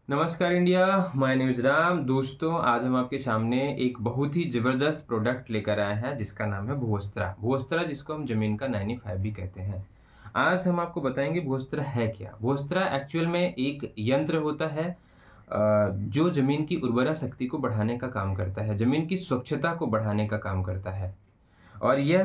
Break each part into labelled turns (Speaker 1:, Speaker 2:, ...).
Speaker 1: नमस्कार India, my name is Ram. दोस्तों, आज हम आपके सामने एक बहुत ही ज़बरदस्त प्रोडक्ट लेकर आए हैं जिसका नाम है भूवस्त्रा। भूवस्त्रा जिसको हम ज़मीन का 95 भी कहते हैं। आज हम आपको बताएँगे भूवस्त्रा है क्या? भूवस्त्रा एक्चुअल में एक यंत्र होता है जो ज़मीन की उर्वरा शक्ति को बढ़ाने का काम करता है, ज़मीन की स्वच्छता को बढ़ाने का काम करता है। और ये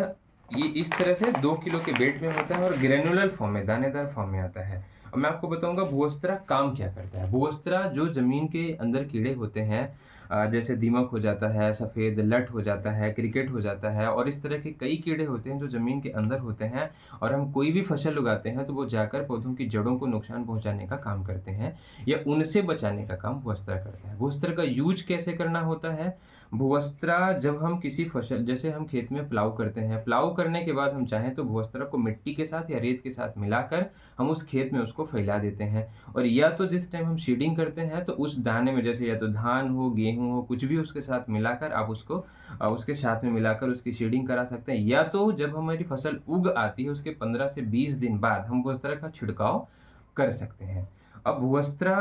Speaker 1: इस तरह से 2 किलो के वेट में होता है और ग्रैन्युलर फॉर्म में, दानेदार फॉर्म में आता है। अब मैं आपको बताऊँगा भूवस्त्रा काम क्या करता है। भूवस्त्रा जो ज़मीन के अंदर कीड़े होते हैं, जैसे दीमक हो जाता है, सफ़ेद लट हो जाता है, क्रिकेट हो जाता है और इस तरह के कई कीड़े होते हैं जो ज़मीन के अंदर होते हैं और हम कोई भी फसल उगाते हैं तो वो जाकर पौधों की जड़ों को नुकसान पहुँचाने का काम करते हैं या उनसे बचाने का काम भूवस्त्रा करता है। भूवस्त्रा का यूज़ कैसे करना होता है? भूवस्त्रा जब हम किसी फसल, जैसे हम खेत में प्लाव करते हैं, प्लाव करने के बाद हम चाहें तो भूवस्त्रा को मिट्टी के साथ या रेत के साथ मिलाकर हम उस खेत में उसको फैला देते हैं। और या तो जिस टाइम हम सीडिंग करते हैं तो उस दाने में, जैसे या तो धान हो, गेहूँ हो, कुछ भी उसके साथ मिलाकर आप उसको उसके साथ में मिलाकर उसकी सीडिंग करा सकते हैं। या तो जब हमारी फसल उग आती है उसके 15 से 20 दिन बाद हम भूवस्त्रा का छिड़काव कर सकते हैं। अब भूवस्त्रा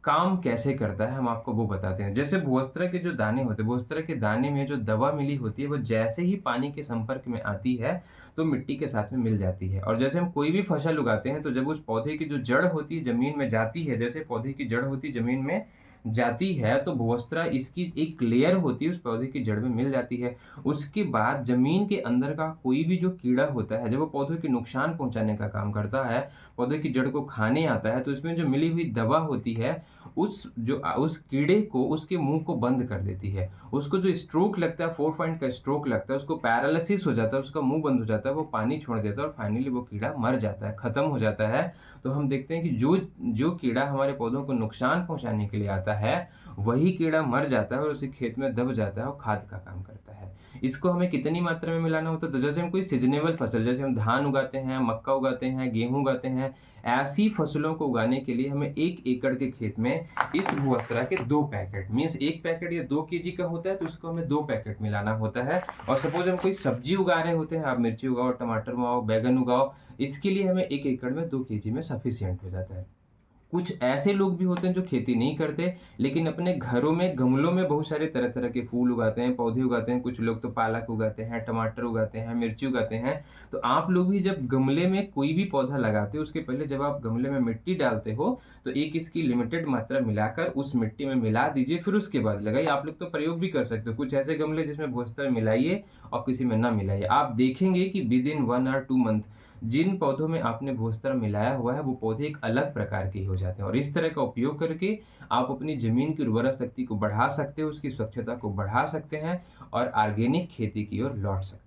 Speaker 1: काम कैसे करता है हम आपको वो बताते हैं। जैसे भूवस्त्रा के जो दाने होते हैं, भूवस्त्रा के दाने में जो दवा मिली होती है वो जैसे ही पानी के संपर्क में आती है तो मिट्टी के साथ में मिल जाती है। और जैसे हम कोई भी फसल उगाते हैं तो जब उस पौधे की जो जड़ होती है ज़मीन में जाती है, जैसे पौधे की जड़ होती है ज़मीन में जाती है तो भूवस्त्रा इसकी एक लेयर होती है उस पौधे की जड़ में मिल जाती है। उसके बाद ज़मीन के अंदर का कोई भी जो कीड़ा होता है, जब वो पौधों के नुकसान पहुँचाने का काम करता है, पौधे की जड़ को खाने आता है, तो इसमें जो मिली हुई दवा होती है, उस कीड़े को, उसके मुँह को बंद कर देती है। उसको जो स्ट्रोक लगता है, 4 पॉइंट का स्ट्रोक लगता है, उसको पैरालिसिस हो जाता है, उसका मुँह बंद हो जाता है, वो पानी छोड़ देता है और फाइनली वो कीड़ा मर जाता है, खत्म हो जाता है। तो हम देखते हैं कि जो जो कीड़ा हमारे पौधों को नुकसान पहुँचाने के लिए आता है, वही कीड़ा मर जाता है और उसी खेत में दब जाता है और खाद का काम करता है। इसको हमें कितनी मात्रा में मिलाना होता है? तो जैसे हम कोई सीज़नेबल फसल, जैसे हम धान उगाते हैं, मक्का उगाते हैं, गेहूँ उगाते हैं, ऐसी फसलों को उगाने के लिए हमें 1 एकड़ के खेत में इस भूवस्त्रा के 2 पैकेट, मीन्स 1 पैकेट या 2 केजी का होता है तो उसको हमें 2 पैकेट मिलाना होता है। और सपोज़ हम कोई सब्ज़ी उगा रहे होते हैं, आप मिर्ची उगाओ, टमाटर उगाओ, बैंगन उगाओ, इसके लिए हमें 1 एकड़ में 2 केजी में सफिशिएंट हो जाता है। कुछ ऐसे लोग भी होते हैं जो खेती नहीं करते, लेकिन अपने घरों में गमलों में बहुत सारे तरह-तरह के फूल उगाते हैं, पौधे उगाते हैं। कुछ लोग तो पालक उगाते हैं, टमाटर उगाते हैं, मिर्ची उगाते हैं। तो आप लोग भी जब गमले में कोई भी पौधा लगाते हो, उसके पहले जब आप गमले में मिट्टी डालते हो, तो एक इसकी लिमिटेड मात्रा मिलाकर उस मिट्टी में मिला दीजिए, फिर उसके बाद लगाइए। आप लोग तो प्रयोग भी कर सकते हो। कुछ ऐसे गमले जिसमें भूवस्त्रा मिलाइए और किसी में ना मिलाइए। आप देखेंगे कि विदिन 1 और 2 मंथ जिन पौधों में आपने भूवस्त्रा मिलाया हुआ है, वो पौधे एक अलग प्रकार के हो जाते हैं। और इस तरह का उपयोग करके आप अपनी ज़मीन की उर्वरा शक्ति को बढ़ा सकते हो, उसकी स्वच्छता को बढ़ा सकते हैं और ऑर्गेनिक खेती की ओर लौट सकते हैं।